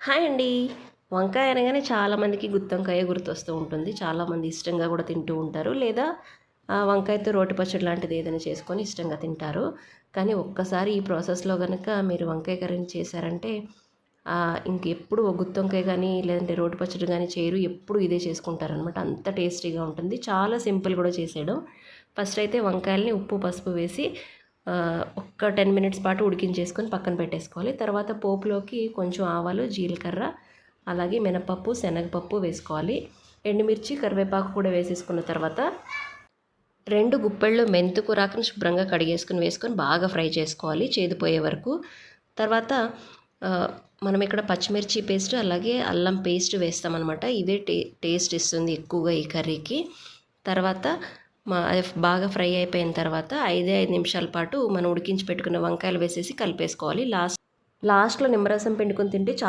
Hi అండి. వంకాయ అనగానే చాలామందికి గుత్తొంకాయ గుర్తొస్తూ ఉంటుంది. చాలామంది ఇష్టంగా కూడా తింటూ ఉంటారు. లేదా వంకాయతో రోటి పచ్చడి లాంటిది ఏదైనా చేసుకొని ఇష్టంగా తింటారు. కానీ ఒక్కసారి ఈ ప్రాసెస్‌లో గనక మీరు వంకాయ కర్రీని చేశారంటే ఇంకెప్పుడు గుత్తొంకాయ గానీ, లేదంటే రోటి పచ్చడి గానీ చేయరు. ఎప్పుడు ఇదే చేసుకుంటారనమాట. అంత టేస్టీగా ఉంటుంది. చాలా సింపుల్ కూడా చేసేయడం. ఫస్ట్ అయితే వంకాయలని ఉప్పు, పసుపు వేసి ఒక్క 10 మినిట్స్ పాటు ఉడికించేసుకొని పక్కన పెట్టేసుకోవాలి. తర్వాత పోపులోకి కొంచెం ఆవాలు, జీలకర్ర, అలాగే మినపప్పు, శనగపప్పు వేసుకోవాలి. ఎండుమిర్చి, కరివేపాకు కూడా వేసేసుకున్న తర్వాత 2 గుప్పెళ్ళు మెంతికూరాకుని శుభ్రంగా కడిగేసుకొని వేసుకొని బాగా ఫ్రై చేసుకోవాలి చేదిపోయే వరకు. తర్వాత మనం ఇక్కడ పచ్చిమిర్చి పేస్ట్ అలాగే అల్లం పేస్ట్ వేస్తామన్నమాట. ఇదే టేస్ట్ ఇస్తుంది ఎక్కువగా ఈ కర్రీకి. తర్వాత బాగా ఫ్రై అయిపోయిన తర్వాత 5 నిమిషాల పాటు మనం ఉడికించి పెట్టుకున్న వంకాయలు వేసేసి కలిపేసుకోవాలి. లాస్ట్లో నిమ్మరసం పిండుకొని తింటే చాలా